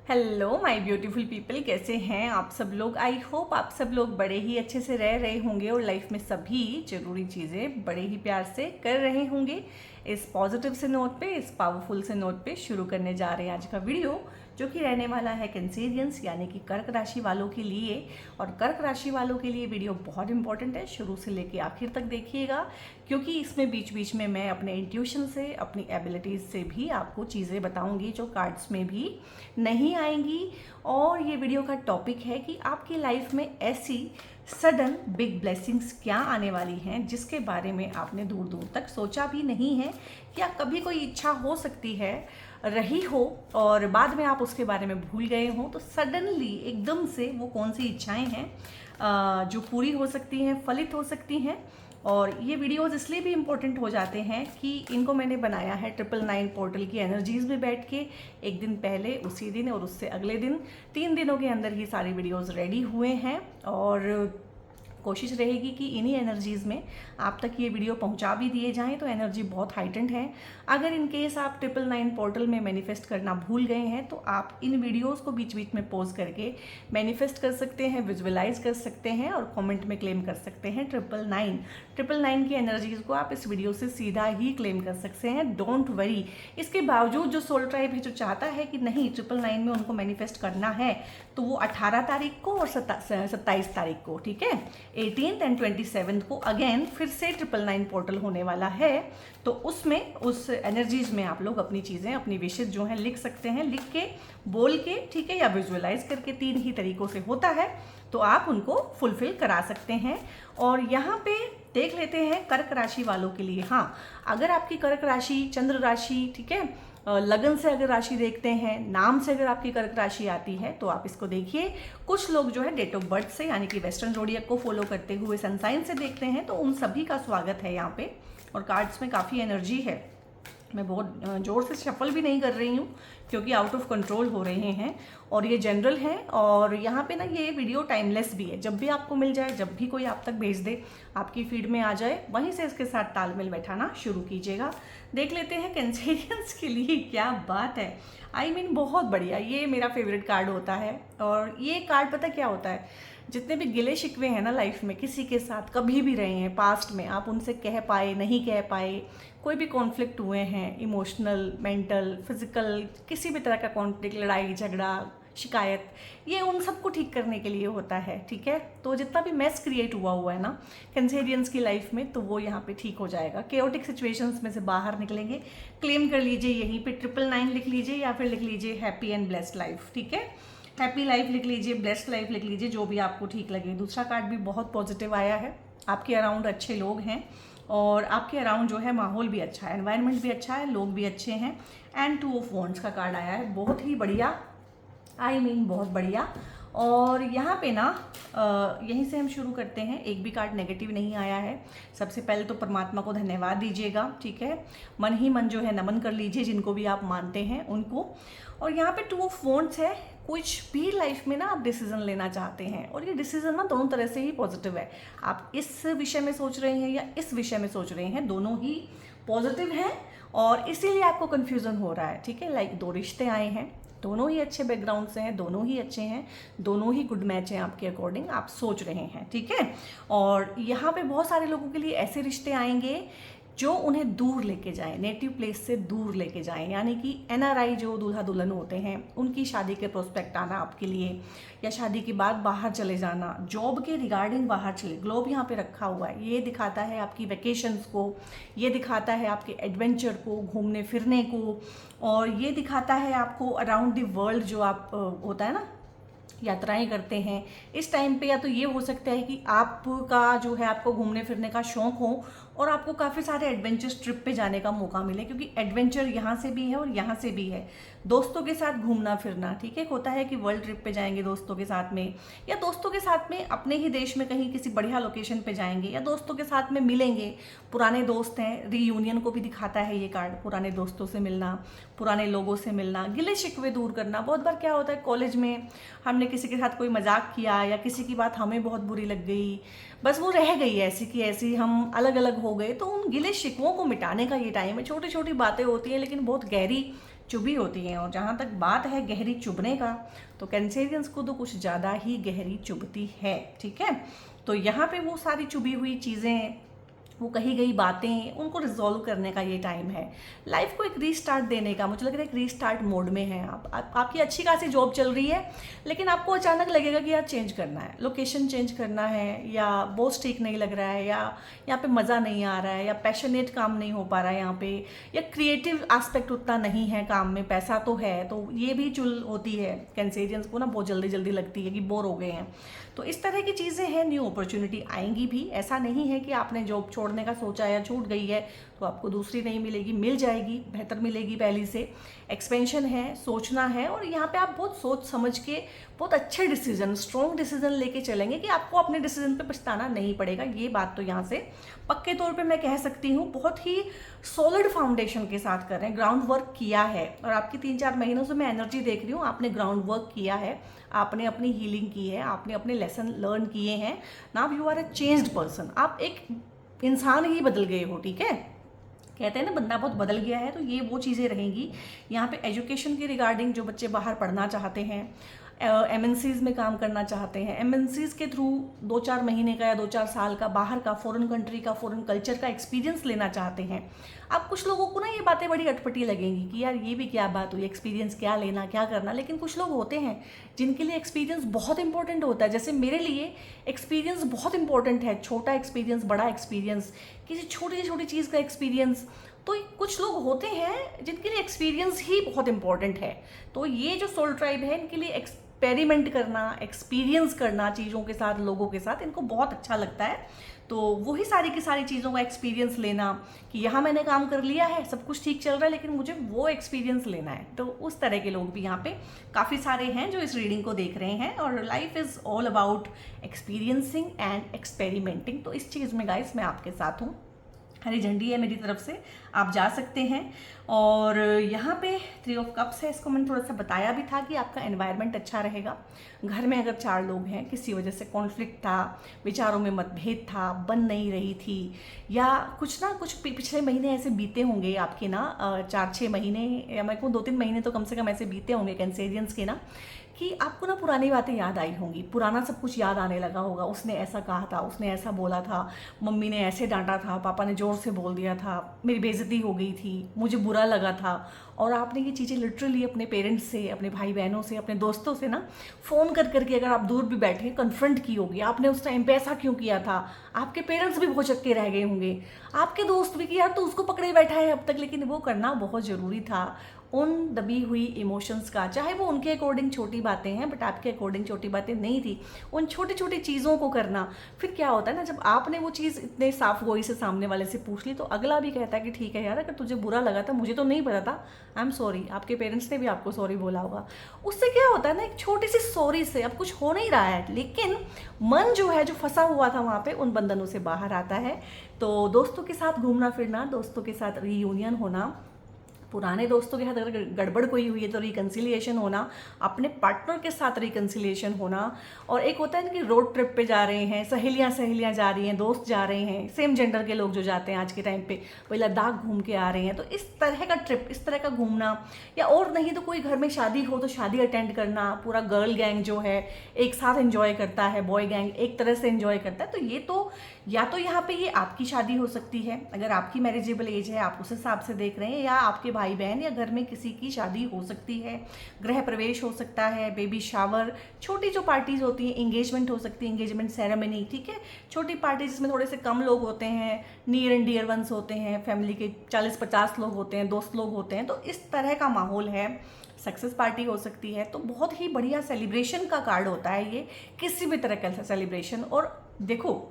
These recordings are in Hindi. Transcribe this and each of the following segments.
हेलो माय ब्यूटीफुल पीपल, कैसे हैं आप सब लोग। आई होप आप सब लोग बड़े ही अच्छे से रह रहे होंगे और लाइफ में सभी ज़रूरी चीज़ें बड़े ही प्यार से कर रहे होंगे। इस पॉजिटिव से नोट पे, इस पावरफुल से नोट पे शुरू करने जा रहे हैं आज का वीडियो, जो कि रहने वाला है कैंसेरियंस यानी कि कर्क राशि वालों के लिए। और कर्क राशि वालों के लिए वीडियो बहुत इंपॉर्टेंट है, शुरू से लेके आखिर तक देखिएगा, क्योंकि इसमें बीच बीच में मैं अपने इंट्यूशन से, अपनी एबिलिटीज़ से भी आपको चीज़ें बताऊंगी जो कार्ड्स में भी नहीं आएंगी। और ये वीडियो का टॉपिक है कि आपकी लाइफ में ऐसी सडन बिग ब्लेसिंग्स क्या आने वाली हैं जिसके बारे में आपने दूर दूर तक सोचा भी नहीं है, या कभी कोई इच्छा हो सकती है रही हो और बाद में आप उसके बारे में भूल गए हो। तो सडनली एकदम से वो कौन सी इच्छाएं हैं जो पूरी हो सकती हैं, फलित हो सकती हैं। और ये वीडियोस इसलिए भी इम्पोर्टेंट हो जाते हैं कि इनको मैंने बनाया है 999 पोर्टल की एनर्जीज़ में बैठ के, एक दिन पहले, उसी दिन और उससे अगले दिन, 3 दिनों के अंदर ही सारे वीडियोस रेडी हुए हैं। और कोशिश रहेगी कि इन्हीं एनर्जीज़ में आप तक ये वीडियो पहुंचा भी दिए जाएं, तो एनर्जी बहुत हाइटेंड है। अगर इन केस आप 999 पोर्टल में मैनिफेस्ट करना भूल गए हैं तो आप इन वीडियोस को बीच बीच में पॉज करके मैनिफेस्ट कर सकते हैं, विजुअलाइज कर सकते हैं और कमेंट में क्लेम कर सकते हैं 999 की एनर्जीज़ को आप इस वीडियो से सीधा ही क्लेम कर सकते हैं। Don't worry. इसके बावजूद जो सोल ट्राइब है जो चाहता है कि नहीं 999 में उनको मैनिफेस्ट करना है, तो वो 18 तारीख को और 27 तारीख को, ठीक है, 18 एंड 27 को अगेन फिर से 999 पोर्टल होने वाला है। तो उसमें, उस एनर्जीज में आप लोग अपनी चीज़ें, अपनी विशेष जो है लिख सकते हैं, लिख के, बोल के, ठीक है, या विजुअलाइज करके, 3 ही तरीकों से होता है, तो आप उनको फुलफिल करा सकते हैं। और यहाँ पे देख लेते हैं कर्क राशि वालों के लिए। हाँ, अगर आपकी कर्क राशि, चंद्र राशि, ठीक है, लगन से अगर राशि देखते हैं, नाम से अगर आपकी कर्क राशि आती है तो आप इसको देखिए। कुछ लोग जो है डेट ऑफ बर्थ से यानी कि वेस्टर्न ज़ोडिएक को फॉलो करते हुए सन साइन से देखते हैं, तो उन सभी का स्वागत है यहाँ पे। और कार्ड्स में काफ़ी एनर्जी है, मैं बहुत ज़ोर से शफल भी नहीं कर रही हूँ क्योंकि आउट ऑफ कंट्रोल हो रहे हैं और ये जनरल है। और यहाँ पे ना ये वीडियो टाइमलेस भी है, जब भी आपको मिल जाए, जब भी कोई आप तक भेज दे, आपकी फीड में आ जाए, वहीं से इसके साथ तालमेल बैठाना शुरू कीजिएगा। देख लेते हैं कैंसेरियंस के लिए क्या बात है। आई मीन बहुत बढ़िया, ये मेरा फेवरेट कार्ड होता है। और ये कार्ड पता क्या होता है, जितने भी गिले शिकवे हैं ना लाइफ में, किसी के साथ कभी भी रहे हैं पास्ट में, आप उनसे कह पाए, नहीं कह पाए, कोई भी कॉन्फ्लिक्ट हुए हैं, इमोशनल, मेंटल, फिजिकल, किसी भी तरह का कॉन्फ्लिक्ट, लड़ाई झगड़ा, शिकायत, ये उन सबको ठीक करने के लिए होता है, ठीक है। तो जितना भी मेस क्रिएट हुआ है ना कैंसेरियंस की लाइफ में, तो वो यहाँ पे ठीक हो जाएगा। केओटिक सिचुएशंस में से बाहर निकलेंगे। क्लेम कर लीजिए, यहीं पे 999 लिख लीजिए या फिर लिख लीजिए हैप्पी एंड ब्लेस्ड लाइफ, ठीक है। हैप्पी लाइफ लिख लीजिए, ब्लेस्ड लाइफ लिख लीजिए, जो भी आपको ठीक लगे। दूसरा कार्ड भी बहुत पॉजिटिव आया है, आपके अराउंड अच्छे लोग हैं और आपके अराउंड जो है माहौल भी अच्छा है, एनवायरनमेंट भी अच्छा है, लोग भी अच्छे हैं। एंड 2 ऑफ वॉन्ड्स का कार्ड आया है, बहुत ही बढ़िया, आई मीन बहुत बढ़िया। और यहाँ पे ना यहीं से हम शुरू करते हैं। एक भी कार्ड नेगेटिव नहीं आया है। सबसे पहले तो परमात्मा को धन्यवाद दीजिएगा, ठीक है, मन ही मन जो है नमन कर लीजिए जिनको भी आप मानते हैं उनको। और यहाँ पे 2 ऑफ वॉन्ड्स है। कुछ भी लाइफ में ना आप डिसीजन लेना चाहते हैं, और ये डिसीजन ना दोनों तरह से ही पॉजिटिव है। आप इस विषय में सोच रहे हैं या इस विषय में सोच रहे हैं, दोनों ही पॉजिटिव हैं और इसीलिए आपको कन्फ्यूज़न हो रहा है, ठीक है। लाइक 2 रिश्ते आए हैं, दोनों ही अच्छे बैकग्राउंड से हैं, दोनों ही अच्छे हैं, दोनों ही गुड मैच हैं आपके अकॉर्डिंग, आप सोच रहे हैं, ठीक है। और यहाँ पे बहुत सारे लोगों के लिए ऐसे रिश्ते आएंगे जो उन्हें दूर लेके जाएं, नेटिव प्लेस से दूर लेके जाएं, यानी कि एनआरआई जो दूल्हा दुल्हन होते हैं, उनकी शादी के प्रोस्पेक्ट आना आपके लिए, या शादी के बाद बाहर चले जाना, जॉब के रिगार्डिंग बाहर चले। ग्लोब यहाँ पे रखा हुआ है, ये दिखाता है आपकी वेकेशंस को, ये दिखाता है आपके एडवेंचर को, घूमने फिरने को, और ये दिखाता है आपको अराउंड द वर्ल्ड जो आप होता है ना, यात्राएं करते हैं इस टाइम पे। या तो ये हो सकता है कि आपका जो है, आपको घूमने फिरने का शौक हो और आपको काफ़ी सारे एडवेंचर्स ट्रिप पे जाने का मौका मिले, क्योंकि एडवेंचर यहाँ से भी है और यहाँ से भी है। दोस्तों के साथ घूमना फिरना, ठीक है, होता है कि वर्ल्ड ट्रिप पे जाएंगे दोस्तों के साथ में, या दोस्तों के साथ में अपने ही देश में कहीं किसी बढ़िया लोकेशन पे जाएंगे, या दोस्तों के साथ में मिलेंगे। पुराने दोस्त हैं, रीयूनियन को भी दिखाता है ये कार्ड, पुराने दोस्तों से मिलना, पुराने लोगों से मिलना, गिले शिकवे दूर करना। बहुत बार क्या होता है, कॉलेज में हमने किसी के साथ कोई मजाक किया या किसी की बात हमें बहुत बुरी लग गई, बस वो रह गई ऐसी की ऐसी, हम अलग अलग हो गए, तो उन गिले शिकवों को मिटाने का ये टाइम है। छोटी छोटी बातें होती हैं लेकिन बहुत गहरी चुभी होती हैं। और जहाँ तक बात है गहरी चुभने का, तो कैंसेरियंस को तो कुछ ज़्यादा ही गहरी चुभती है, ठीक है। तो यहाँ पे वो सारी चुभी हुई चीज़ें, वो कही गई बातें, उनको रिजॉल्व करने का ये टाइम है। लाइफ को एक रीस्टार्ट देने का, मुझे लग रहा है एक रीस्टार्ट मोड में है आपकी अच्छी खासी जॉब चल रही है, लेकिन आपको अचानक लगेगा कि यार चेंज करना है, लोकेशन चेंज करना है, या बॉस ठीक नहीं लग रहा है, या यहाँ पे मज़ा नहीं आ रहा है, या पैशनेट काम नहीं हो पा रहा है यहाँ पे, या क्रिएटिव एस्पेक्ट उतना नहीं है काम में, पैसा तो है, तो ये भी चुल होती है कैंसेरियंस को ना, बहुत जल्दी जल्दी लगती है कि बोर हो गए हैं। तो इस तरह की चीज़ें हैं। न्यू अपॉर्चुनिटी आएंगी भी, ऐसा नहीं है कि आपने जॉब छोड़ने का सोचा या छूट गई है तो आपको दूसरी नहीं मिलेगी, मिल जाएगी, बेहतर मिलेगी पहली से। एक्सपेंशन है, सोचना है, और यहाँ पे आप बहुत सोच समझ के बहुत अच्छे डिसीजन, स्ट्रॉन्ग डिसीजन लेके चलेंगे कि आपको अपने डिसीजन पे पछताना नहीं पड़ेगा। ये बात तो यहाँ से पक्के तौर पे मैं कह सकती हूँ। बहुत ही सॉलिड फाउंडेशन के साथ कर रहे हैं, ग्राउंड वर्क किया है, और आपकी 3-4 महीनों से मैं एनर्जी देख रही हूँ, आपने ग्राउंड वर्क किया है, आपने अपनी हीलिंग की है, आपने अपने लेसन लर्न किए हैं। Now you are a changed person, आप एक इंसान ही बदल गए हो, ठीक है। कहते हैं ना बंदा बहुत बदल गया है, तो ये वो चीज़ें रहेंगी। यहाँ पे एजुकेशन के रिगार्डिंग जो बच्चे बाहर पढ़ना चाहते हैं, MNCs में काम करना चाहते हैं, MNCs के थ्रू 2-4 महीने का या 2-4 साल का बाहर का, फॉरेन कंट्री का, फॉरेन कल्चर का एक्सपीरियंस लेना चाहते हैं। अब कुछ लोगों को ना ये बातें बड़ी अटपटी लगेंगी कि यार ये भी क्या बात हुई, एक्सपीरियंस क्या लेना, क्या करना, लेकिन कुछ लोग होते हैं जिनके लिए एक्सपीरियंस बहुत इंपॉर्टेंट होता है। जैसे मेरे लिए एक्सपीरियंस बहुत इंपॉर्टेंट है, छोटा एक्सपीरियंस, बड़ा एक्सपीरियंस, किसी छोटी से छोटी चीज़ का एक्सपीरियंस। तो कुछ लोग होते हैं जिनके लिए एक्सपीरियंस ही बहुत इंपॉर्टेंट है। तो ये जो सोल ट्राइब है, इनके लिए एक्सपेरिमेंट करना, एक्सपीरियंस करना चीज़ों के साथ, लोगों के साथ, इनको बहुत अच्छा लगता है। तो वही सारी की सारी चीज़ों का एक्सपीरियंस लेना कि यहाँ मैंने काम कर लिया है, सब कुछ ठीक चल रहा है, लेकिन मुझे वो एक्सपीरियंस लेना है। तो उस तरह के लोग भी यहाँ पे काफ़ी सारे हैं जो इस रीडिंग को देख रहे हैं। और life is all about experiencing and experimenting. तो इस चीज़ में गाइस मैं आपके साथ हूँ, हरी झंडी है मेरी तरफ से, आप जा सकते हैं। और यहाँ पे 3 ऑफ कप्स है, इसको मैंने थोड़ा सा बताया भी था कि आपका एनवायरनमेंट अच्छा रहेगा। घर में अगर 4 लोग हैं, किसी वजह से कॉन्फ्लिक्ट था, विचारों में मतभेद था, बन नहीं रही थी, या कुछ पिछले महीने ऐसे बीते होंगे आपके ना, 4-6 महीने, या मैं कहूँ 2-3 महीने तो कम से कम ऐसे बीते होंगे कैंसेरियंस के ना, कि आपको ना पुरानी बातें याद आई होंगी, पुराना सब कुछ याद आने लगा होगा। उसने ऐसा कहा था, उसने ऐसा बोला था, मम्मी ने ऐसे डांटा था, पापा ने जोर से बोल दिया था, मेरी बेइज्जती हो गई थी, मुझे बुरा लगा था। और आपने ये चीज़ें लिटरली अपने पेरेंट्स से, अपने भाई बहनों से, अपने दोस्तों से ना फ़ोन कर करके, अगर आप दूर भी बैठे, कन्फ्रंट की होगी, आपने उस टाइम पे ऐसा क्यों किया था। आपके पेरेंट्स भी भौचक्के रह गए होंगे, आपके दोस्त भी कि यार तो उसको पकड़े बैठा है अब तक, लेकिन वो करना बहुत ज़रूरी था। उन दबी हुई इमोशंस का, चाहे वो उनके अकॉर्डिंग छोटी बातें हैं बट आपके अकॉर्डिंग छोटी बातें नहीं थी, उन छोटी छोटी चीज़ों को करना। फिर क्या होता है ना, जब आपने वो चीज़ इतने साफ गोई से सामने वाले से पूछ ली, तो अगला भी कहता है कि ठीक है यार, अगर तुझे बुरा लगा था, मुझे तो नहीं पता था, आई एम सॉरी। आपके पेरेंट्स ने भी आपको सॉरी बोला होगा। उससे क्या होता है ना, एक छोटी सी सॉरी से अब कुछ हो नहीं रहा है, लेकिन मन जो है, जो फंसा हुआ था वहाँ पे, उन बंधनों से बाहर आता है। तो दोस्तों के साथ घूमना फिरना, दोस्तों के साथ रीयूनियन होना, पुराने दोस्तों के साथ अगर गड़बड़ कोई हुई है तो रिकन्सिलिएशन होना, अपने पार्टनर के साथ रिकन्सिलिएशन होना। और एक होता है ना कि रोड ट्रिप पे जा रहे हैं, सहेलियाँ जा रही हैं, दोस्त जा रहे हैं, सेम जेंडर के लोग जो जाते हैं आज के टाइम पे, वही लद्दाख घूम के आ रहे हैं। तो इस तरह का ट्रिप, इस तरह का घूमना, या और नहीं तो कोई घर में शादी हो तो शादी अटेंड करना, पूरा गर्ल गैंग जो है एक साथ एंजॉय करता है, बॉय गैंग एक तरह से एंजॉय करता है। तो ये तो या तो यहाँ पे ये आपकी शादी हो सकती है, अगर आपकी मैरिजेबल एज है, आप उस हिसाब से देख रहे हैं, या आपके भाई बहन या घर में किसी की शादी हो सकती है, गृह प्रवेश हो सकता है, बेबी शावर, छोटी जो पार्टीज होती हैं, एंगेजमेंट हो सकती है, एंगेजमेंट सेरेमनी, ठीक है, छोटी पार्टी जिसमें थोड़े से कम लोग होते हैं, नियर एंड डियर वंस होते हैं, फैमिली के 40-50 लोग होते हैं, दोस्त लोग होते हैं। तो इस तरह का माहौल है, सक्सेस पार्टी हो सकती है। तो बहुत ही बढ़िया सेलिब्रेशन का कार्ड होता है ये, किसी भी तरह का सेलिब्रेशन। और देखो,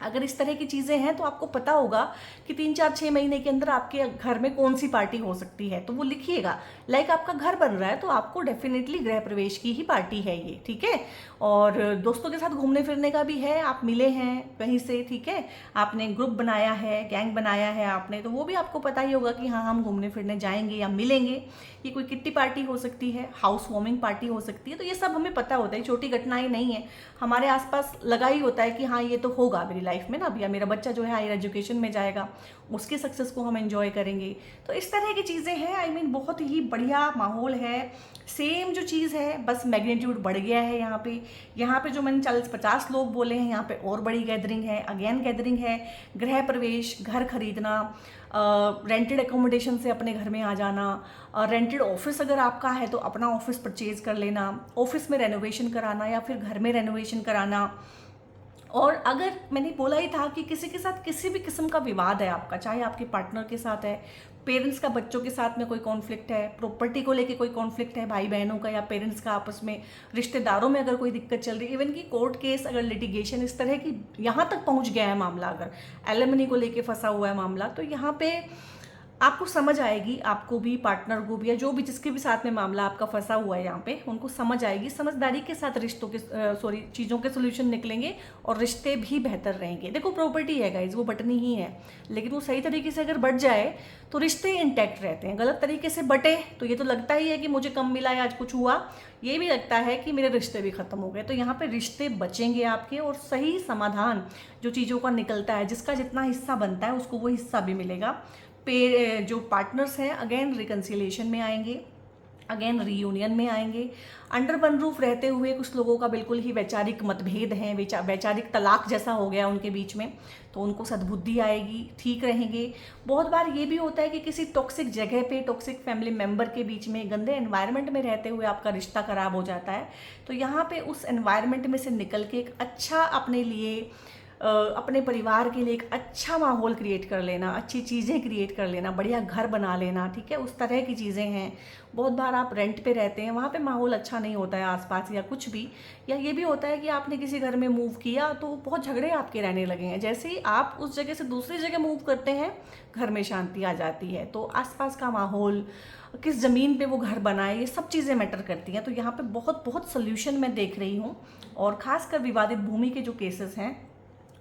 अगर इस तरह की चीज़ें हैं तो आपको पता होगा कि 3-4-6 महीने के अंदर आपके घर में कौन सी पार्टी हो सकती है, तो वो लिखिएगा। लाइक आपका घर बन रहा है तो आपको डेफिनेटली गृह प्रवेश की ही पार्टी है ये, ठीक है। और दोस्तों के साथ घूमने फिरने का भी है, आप मिले हैं कहीं से, ठीक है, आपने ग्रुप बनाया है, गैंग बनाया है आपने, तो वो भी आपको पता ही होगा कि हाँ हम घूमने फिरने जाएंगे या मिलेंगे। ये कोई किट्टी पार्टी हो सकती है, हाउस वार्मिंग पार्टी हो सकती है। तो ये सब हमें पता होता है, छोटी घटनाएं नहीं है, हमारे आसपास लगा ही होता है कि हाँ ये तो होगा मेरी लाइफ में ना, अब या मेरा बच्चा जो है हायर एजुकेशन में जाएगा, उसकी सक्सेस को हम एंजॉय करेंगे। तो इस तरह की चीज़ें हैं। आई मीन बहुत ही बढ़िया माहौल है। सेम जो चीज़ है, बस मैग्नीट्यूड बढ़ गया है यहाँ पे जो मैंने 40-50 लोग बोले हैं, यहाँ पे और बड़ी गैदरिंग है, अगेन गैदरिंग है। गृह प्रवेश, घर खरीदना, रेंटेड एकोमोडेशन से अपने घर में आ जाना, रेंटेड ऑफिस अगर आपका है तो अपना ऑफिस परचेज कर लेना, ऑफिस में रेनोवेशन कराना या फिर घर में रेनोवेशन कराना। और अगर मैंने बोला ही था कि किसी के साथ किसी भी किस्म का विवाद है आपका, चाहे आपके पार्टनर के साथ है, पेरेंट्स का बच्चों के साथ में कोई कॉन्फ्लिक्ट है, प्रॉपर्टी को लेके कोई कॉन्फ्लिक्ट है भाई बहनों का या पेरेंट्स का आपस में, रिश्तेदारों में अगर कोई दिक्कत चल रही है, इवन की कोर्ट केस, अगर लिटिगेशन इस तरह की यहाँ तक पहुँच गया है मामला, अगर एलिमनी को लेके फंसा हुआ है मामला, तो यहाँ पे आपको समझ आएगी, आपको भी, पार्टनर को भी, या जो भी जिसके भी साथ में मामला आपका फंसा हुआ है यहाँ पे, उनको समझ आएगी। समझदारी के साथ रिश्तों के चीज़ों के सोल्यूशन निकलेंगे और रिश्ते भी बेहतर रहेंगे। देखो प्रॉपर्टी है गाइज, वो बटनी ही है, लेकिन वो सही तरीके से अगर बट जाए तो रिश्ते इंटैक्ट रहते हैं। गलत तरीके से बटे तो ये तो लगता ही है कि मुझे कम मिला या आज कुछ हुआ, ये भी लगता है कि मेरे रिश्ते भी खत्म हो गए। तो यहाँ पे रिश्ते बचेंगे आपके, और सही समाधान जो चीज़ों का निकलता है, जिसका जितना हिस्सा बनता है उसको वो हिस्सा भी मिलेगा। जो पार्टनर्स हैं अगेन रिकन्सिलिएशन में आएंगे, अगेन रीयूनियन में आएंगे। अंडर वन रूफ रहते हुए कुछ लोगों का बिल्कुल ही वैचारिक मतभेद हैं, वैचारिक तलाक जैसा हो गया उनके बीच में, तो उनको सद्बुद्धि आएगी, ठीक रहेंगे। बहुत बार ये भी होता है कि किसी टॉक्सिक जगह पे, टॉक्सिक फैमिली मेम्बर के बीच में, गंदे एनवायरनमेंट में रहते हुए आपका रिश्ता खराब हो जाता है। तो यहाँ पे उस एनवायरनमेंट में से निकल के एक अच्छा अपने लिए, अपने परिवार के लिए एक अच्छा माहौल क्रिएट कर लेना, अच्छी चीज़ें क्रिएट कर लेना, बढ़िया घर बना लेना, ठीक है, उस तरह की चीज़ें हैं। बहुत बार आप रेंट पे रहते हैं, वहाँ पे माहौल अच्छा नहीं होता है आसपास या कुछ भी, या ये भी होता है कि आपने किसी घर में मूव किया तो बहुत झगड़े आपके रहने लगे हैं। जैसे ही आप उस जगह से दूसरी जगह मूव करते हैं, घर में शांति आ जाती है। तो आसपास का माहौल, किस ज़मीन पे वो घर बनाए, ये सब चीज़ें मैटर करती हैं। तो यहाँ पे बहुत बहुत सोल्यूशन मैं देख रही हूँ, और ख़ासकर विवादित भूमि के जो केसेस हैं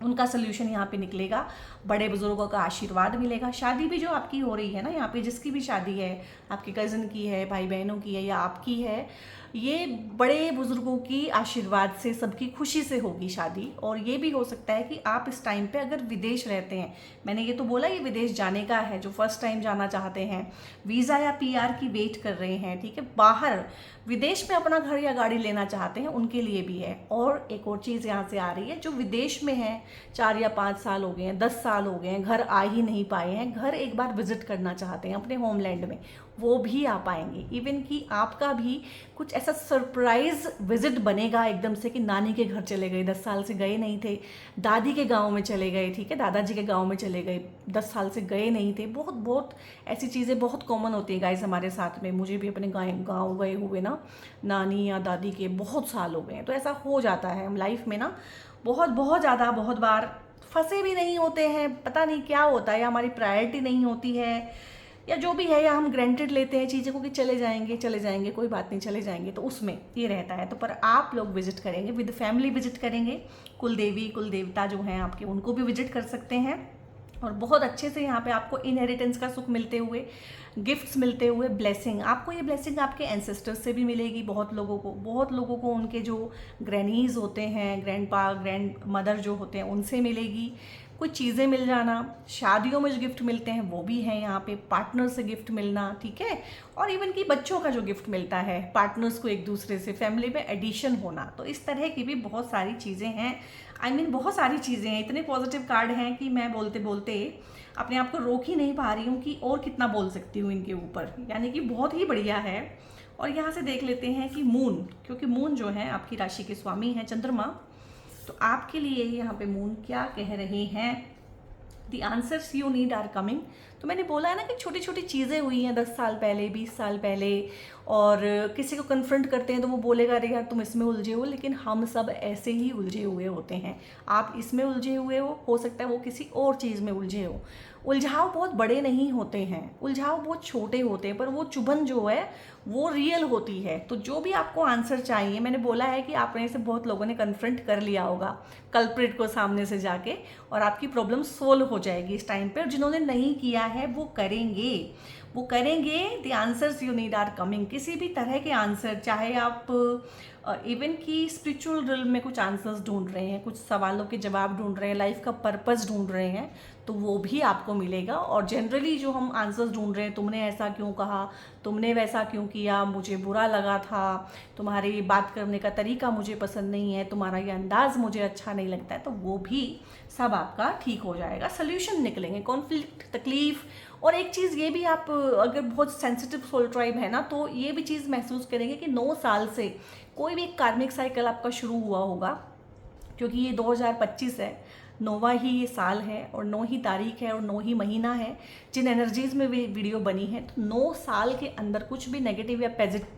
उनका सोल्यूशन यहाँ पे निकलेगा। बड़े बुजुर्गों का आशीर्वाद मिलेगा। शादी भी जो आपकी हो रही है ना, यहाँ पे जिसकी भी शादी है, आपके कज़न की है, भाई बहनों की है या आपकी है, ये बड़े बुजुर्गों की आशीर्वाद से, सबकी खुशी से होगी शादी। और ये भी हो सकता है कि आप इस टाइम पे अगर विदेश रहते हैं, मैंने ये तो बोला ये विदेश जाने का है, जो फर्स्ट टाइम जाना चाहते हैं, वीज़ा या पीआर की वेट कर रहे हैं, ठीक है, बाहर विदेश में अपना घर या गाड़ी लेना चाहते हैं, उनके लिए भी है। और एक और चीज़ यहाँ से आ रही है, जो विदेश में है, 4 या 5 साल हो गए हैं, 10 साल हो गए हैं, घर आ ही नहीं पाए हैं, घर एक बार विजिट करना चाहते हैं अपने होमलैंड में, वो भी आ पाएंगे। इवन कि आपका भी कुछ ऐसा सरप्राइज विजिट बनेगा एकदम से, कि नानी के घर चले गए, 10 साल से गए नहीं थे, दादी के गांव में चले गए, ठीक है, दादाजी के गांव में चले गए, 10 साल से गए नहीं थे। बहुत बहुत ऐसी चीज़ें बहुत कॉमन होती हैं गाइस हमारे साथ में। मुझे भी अपने गाँव गए हुए ना, नानी या दादी के बहुत साल हो गए हैं। तो ऐसा हो जाता है हम लाइफ में ना, बहुत ज़्यादा, बहुत बार फंसे भी नहीं होते हैं, पता नहीं क्या होता है, या हमारी प्रायोरिटी नहीं होती है, या जो भी है, या हम ग्रांटेड लेते हैं चीज़ों को कि चले जाएंगे, कोई बात नहीं, चले जाएंगे, तो उसमें ये रहता है। तो पर आप लोग विजिट करेंगे, विद फैमिली विजिट करेंगे, कुल देवी कुल देवता जो हैं आपके, उनको भी विजिट कर सकते हैं। और बहुत अच्छे से यहाँ पे आपको इनहेरिटेंस का सुख मिलते हुए, गिफ्ट्स मिलते हुए, ब्लेसिंग, आपको ये ब्लेसिंग आपके एंसेस्टर्स से भी मिलेगी। बहुत लोगों को उनके जो ग्रैनीज होते हैं, ग्रैंडपा ग्रैंड मदर जो होते हैं, उनसे मिलेगी। कुछ चीज़ें मिल जाना, शादियों में जो गिफ्ट मिलते हैं वो भी हैं यहाँ पे, पार्टनर से गिफ्ट मिलना, ठीक है, और इवन कि बच्चों का जो गिफ्ट मिलता है, पार्टनर्स को एक दूसरे से, फैमिली में एडिशन होना। तो इस तरह की भी बहुत सारी चीज़ें हैं। बहुत सारी चीज़ें हैं, इतने पॉजिटिव कार्ड हैं कि मैं बोलते बोलते अपने आप को रोक ही नहीं पा रही हूँ कि और कितना बोल सकती हूँ इनके ऊपर, यानी कि बहुत ही बढ़िया है। और यहाँ से देख लेते हैं कि मून, क्योंकि मून जो है आपकी राशि के स्वामी है चंद्रमा, तो आपके लिए यहाँ पे मून क्या कह रहे हैं। The answers you need are coming. तो मैंने बोला है ना कि छोटी छोटी चीज़ें हुई हैं 10 साल पहले, 20 साल पहले, और किसी को कन्फ्रंट करते हैं तो वो बोलेगा अरे यार तुम इसमें उलझे हो, लेकिन हम सब ऐसे ही उलझे हुए होते हैं। आप इसमें उलझे हुए हो सकता है वो किसी और चीज़ में उलझे हो। उलझाव बहुत बड़े नहीं होते हैं, उलझाव बहुत छोटे होते हैं, पर वो चुभन जो है वो रियल होती है। तो जो भी आपको आंसर चाहिए, मैंने बोला है कि आप में से बहुत लोगों ने कन्फ्रंट कर लिया होगा कल्प्रिट को सामने से जाके, और आपकी प्रॉब्लम सोल्व हो जाएगी इस टाइम पे। और जिन्होंने नहीं किया है वो करेंगे। वो करेंगे। The answers you need are coming. किसी भी तरह के आंसर, चाहे आप इवन कि स्पिरिचुअल रिल में कुछ आंसर्स ढूंढ रहे हैं, कुछ सवालों के जवाब ढूंढ रहे हैं, लाइफ का पर्पस ढूंढ रहे हैं, तो वो भी आपको मिलेगा। और जनरली जो हम आंसर्स ढूंढ रहे हैं, तुमने ऐसा क्यों कहा, तुमने वैसा क्यों किया, मुझे बुरा लगा था, तुम्हारी बात करने का तरीका मुझे पसंद नहीं है, तुम्हारा ये अंदाज मुझे अच्छा नहीं लगता है, तो वो भी सब आपका ठीक हो जाएगा। सोल्यूशन निकलेंगे, कॉन्फ्लिक्ट, तकलीफ। और एक चीज़ ये भी, आप अगर बहुत सेंसिटिव सोल ट्राइब है ना, तो ये भी चीज़ महसूस करेंगे कि 9 साल से कोई भी कार्मिक साइकिल आपका शुरू हुआ होगा, क्योंकि ये 2025 है, 9वां ही ये साल है और 9 ही तारीख है और 9 ही महीना है जिन एनर्जीज़ में वीडियो बनी है। तो 9 साल के अंदर कुछ भी नेगेटिव या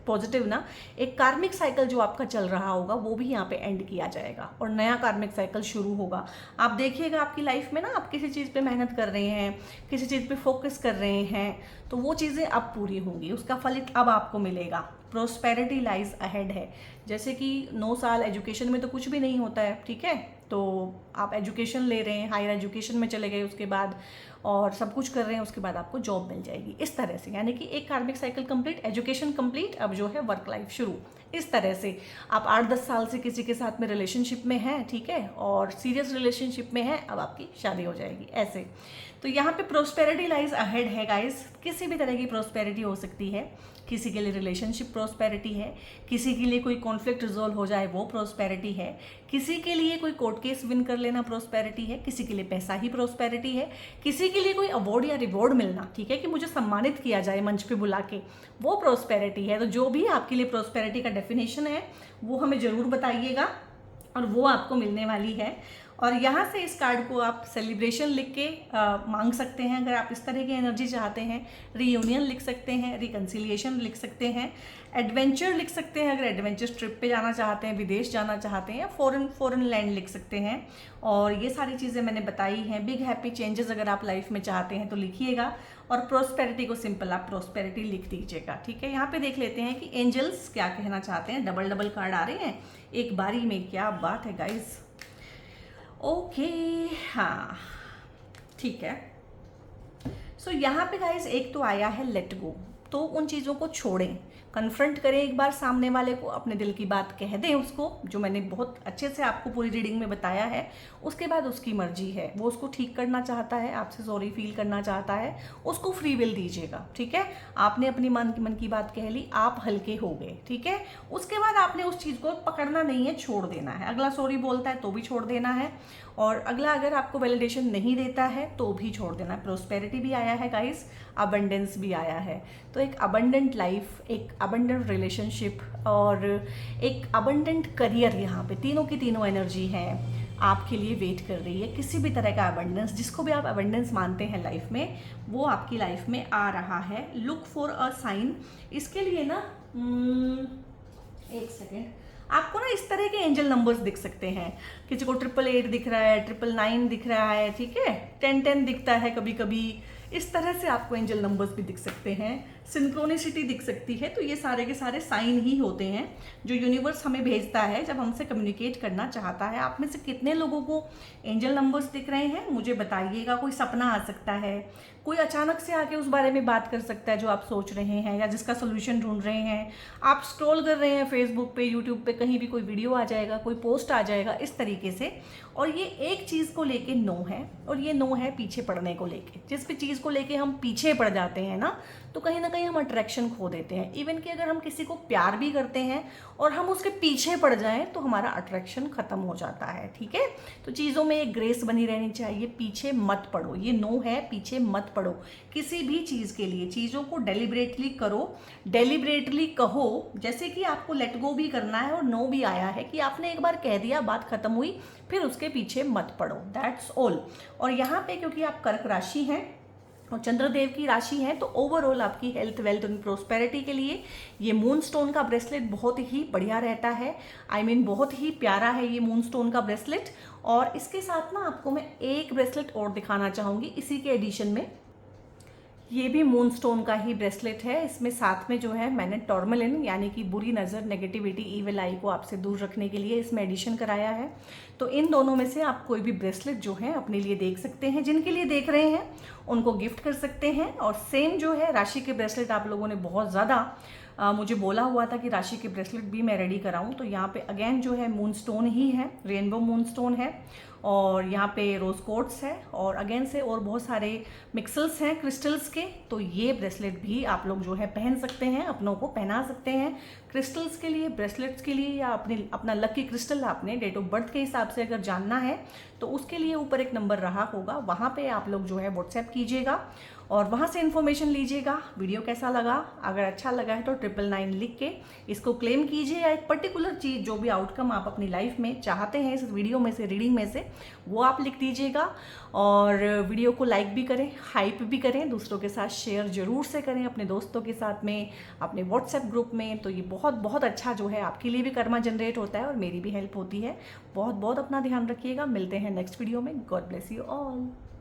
पॉजिटिव ना, एक कार्मिक साइकिल जो आपका चल रहा होगा वो भी यहाँ पे एंड किया जाएगा और नया कार्मिक साइकिल शुरू होगा। आप देखिएगा आपकी लाइफ में ना, आप किसी चीज़ पे मेहनत कर रहे हैं, किसी चीज़ पे फोकस कर रहे हैं, तो वो चीज़ें अब पूरी होंगी, उसका फलित अब आपको मिलेगा। प्रोस्पेरिटी लाइज अहेड है। जैसे कि 9 साल एजुकेशन में तो कुछ भी नहीं होता है, ठीक है, तो आप एजुकेशन ले रहे हैं, हायर एजुकेशन में चले गए उसके बाद, और सब कुछ कर रहे हैं, उसके बाद आपको जॉब मिल जाएगी, इस तरह से। यानी कि एक कार्मिक साइकिल कंप्लीट, एजुकेशन कंप्लीट, अब जो है वर्क लाइफ शुरू। इस तरह से आप 8-10 साल से किसी के साथ में रिलेशनशिप में हैं, ठीक है, और सीरियस रिलेशनशिप में हैं, अब आपकी शादी हो जाएगी, ऐसे। तो यहाँ पे प्रोस्पेरिटी लाइज अहेड है गाइस। किसी भी तरह की प्रोस्पेरिटी हो सकती है। किसी के लिए रिलेशनशिप प्रोस्पेरिटी है, किसी के लिए कोई कॉन्फ्लिक्ट रिजोल्व हो जाए वो प्रोस्पेरिटी है, किसी के लिए कोई कोर्ट केस विन कर लेना प्रोस्पेरिटी है, किसी के लिए पैसा ही प्रोस्पेरिटी है, किसी के लिए कोई अवार्ड या रिवॉर्ड मिलना, ठीक है, कि मुझे सम्मानित किया जाए मंच पे बुला के, वो प्रोस्पेरिटी है। तो जो भी आपके लिए प्रोस्पेरिटी का डेफिनेशन है वो हमें ज़रूर बताइएगा और वो आपको मिलने वाली है। और यहाँ से इस कार्ड को आप सेलिब्रेशन लिख के मांग सकते हैं अगर आप इस तरह की एनर्जी चाहते हैं, रीयूनियन लिख सकते हैं, रिकन्सिलिएशन लिख सकते हैं, एडवेंचर लिख सकते हैं अगर एडवेंचर ट्रिप पे जाना चाहते हैं, विदेश जाना चाहते हैं, या फॉरेन लैंड लिख सकते हैं। और ये सारी चीज़ें मैंने बताई हैं। बिग हैप्पी चेंजेस अगर आप लाइफ में चाहते हैं तो लिखिएगा, और प्रोस्पेरिटी को सिंपल आप प्रोस्पेरिटी लिख दीजिएगा, ठीक है। यहाँ पे देख लेते हैं कि एंजल्स क्या कहना चाहते हैं। डबल कार्ड आ रहे हैं एक बारी में, क्या बात है गाइज। ओके, हाँ ठीक है। सो यहाँ पे गाइज एक तो आया है लेट गो। तो उन चीज़ों को छोड़ें, कन्फ्रंट करें एक बार सामने वाले को, अपने दिल की बात कह दें उसको, जो मैंने बहुत अच्छे से आपको पूरी रीडिंग में बताया है। उसके बाद उसकी मर्जी है, वो उसको ठीक करना चाहता है, आपसे सॉरी फील करना चाहता है, उसको फ्री विल दीजिएगा, ठीक है। आपने अपनी मन की बात कह ली, आप हल्के हो गए, ठीक है। उसके बाद आपने उस चीज़ को पकड़ना नहीं है, छोड़ देना है। अगला सॉरी बोलता है तो भी छोड़ देना है, और अगला अगर आपको वैलिडेशन नहीं देता है तो भी छोड़ देना है। प्रोस्पेरिटी भी आया है गाइस, अबंडेंस भी आया है। तो एक अबंडेंट लाइफ, एक अबंडेंट रिलेशनशिप और एक अबंडेंट करियर, यहाँ पे तीनों की तीनों एनर्जी है आपके लिए वेट कर रही है। किसी भी तरह का अबंडेंस, जिसको भी आप अबंडेंस मानते हैं लाइफ में, वो आपकी लाइफ में आ रहा है। Look for a sign. इसके लिए ना एक सेकेंड, आपको ना इस तरह के एंजल नंबर्स दिख सकते हैं। किसी को 888 दिख रहा है, 999 दिख रहा है, ठीक है, 1010 दिखता है कभी कभी। इस तरह से आपको एंजल नंबर्स भी दिख सकते हैं, सिंक्रोनिसिटी दिख सकती है। तो ये सारे के सारे साइन ही होते हैं जो यूनिवर्स हमें भेजता है जब हमसे कम्युनिकेट करना चाहता है। आप में से कितने लोगों को एंजल नंबर्स दिख रहे हैं मुझे बताइएगा। कोई सपना आ सकता है, कोई अचानक से आके उस बारे में बात कर सकता है जो आप सोच रहे हैं या जिसका सोल्यूशन ढूंढ रहे हैं। आप स्क्रॉल कर रहे हैं फेसबुक पे, यूट्यूब पे, कहीं भी कोई वीडियो आ जाएगा, कोई पोस्ट आ जाएगा, इस तरीके से। और ये एक चीज़ को लेके नो है, और ये नो है पीछे पड़ने को लेके। जिस भी चीज़ को लेके हम पीछे पड़ जाते हैं ना, तो कहीं ना कहीं हम अट्रैक्शन खो देते हैं। इवन कि अगर हम किसी को प्यार भी करते हैं और हम उसके पीछे पड़ जाएं तो हमारा अट्रैक्शन खत्म हो जाता है, ठीक है। तो चीज़ों में एक ग्रेस बनी रहनी चाहिए, पीछे मत पड़ो। ये नो है, पीछे मत पड़ो किसी भी चीज़ के लिए। चीज़ों को डेलिब्रेटली करो, डेलिब्रेटली कहो। जैसे कि आपको लेट गो भी करना है और नो भी आया है कि आपने एक बार कह दिया, बात खत्म हुई, फिर उसके पीछे मत पड़ो, दैट्स ऑल। और यहाँ पे क्योंकि आप कर्क राशि हैं और चंद्रदेव की राशि है, तो ओवरऑल आपकी हेल्थ, वेल्थ एंड प्रोस्पेरिटी के लिए ये मून स्टोन का ब्रेसलेट बहुत ही बढ़िया रहता है। बहुत ही प्यारा है ये मून स्टोन का ब्रेसलेट। और इसके साथ ना आपको मैं एक ब्रेसलेट और दिखाना चाहूँगी इसी के एडिशन में। ये भी मून स्टोन का ही ब्रेसलेट है। इसमें साथ में जो है मैंने टॉर्मलिन यानी कि बुरी नज़र, नेगेटिविटी, ईविल आई को आपसे दूर रखने के लिए इसमें एडिशन कराया है। तो इन दोनों में से आप कोई भी ब्रेसलेट जो है अपने लिए देख सकते हैं। जिनके लिए देख रहे हैं उनको गिफ्ट कर सकते हैं। और सेम जो है राशि के ब्रेसलेट आप लोगों ने बहुत ज़्यादा मुझे बोला हुआ था कि राशि के ब्रेसलेट भी मैं रेडी कराऊं। तो यहाँ पे अगेन जो है मून स्टोन ही है, रेनबो मून स्टोन है, और यहाँ पे रोज कोट्स है, और अगेन से और बहुत सारे मिक्सल्स हैं क्रिस्टल्स के। तो ये ब्रेसलेट भी आप लोग जो है पहन सकते हैं, अपनों को पहना सकते हैं। क्रिस्टल्स के लिए, ब्रेसलेट्स के लिए, या अपना लकी क्रिस्टल आपने डेट ऑफ बर्थ के हिसाब से अगर जानना है तो उसके लिए ऊपर एक नंबर रहा होगा, वहाँ पे आप लोग जो है व्हाट्सएप कीजिएगा और वहाँ से इन्फॉर्मेशन लीजिएगा। वीडियो कैसा लगा, अगर अच्छा लगा है तो 999 लिख के इसको क्लेम कीजिए, या एक पर्टिकुलर चीज़ जो भी आउटकम आप अपनी लाइफ में चाहते हैं इस वीडियो में से, रीडिंग में से, वो आप लिख दीजिएगा। और वीडियो को लाइक भी करें, हाइप भी करें, दूसरों के साथ शेयर जरूर से करें, अपने दोस्तों के साथ में, अपने व्हाट्सएप ग्रुप में। तो ये बहुत बहुत अच्छा जो है आपके लिए भी कर्मा जनरेट होता है और मेरी भी हेल्प होती है। बहुत बहुत अपना ध्यान रखिएगा। मिलते हैं नेक्स्ट वीडियो में। God bless you all.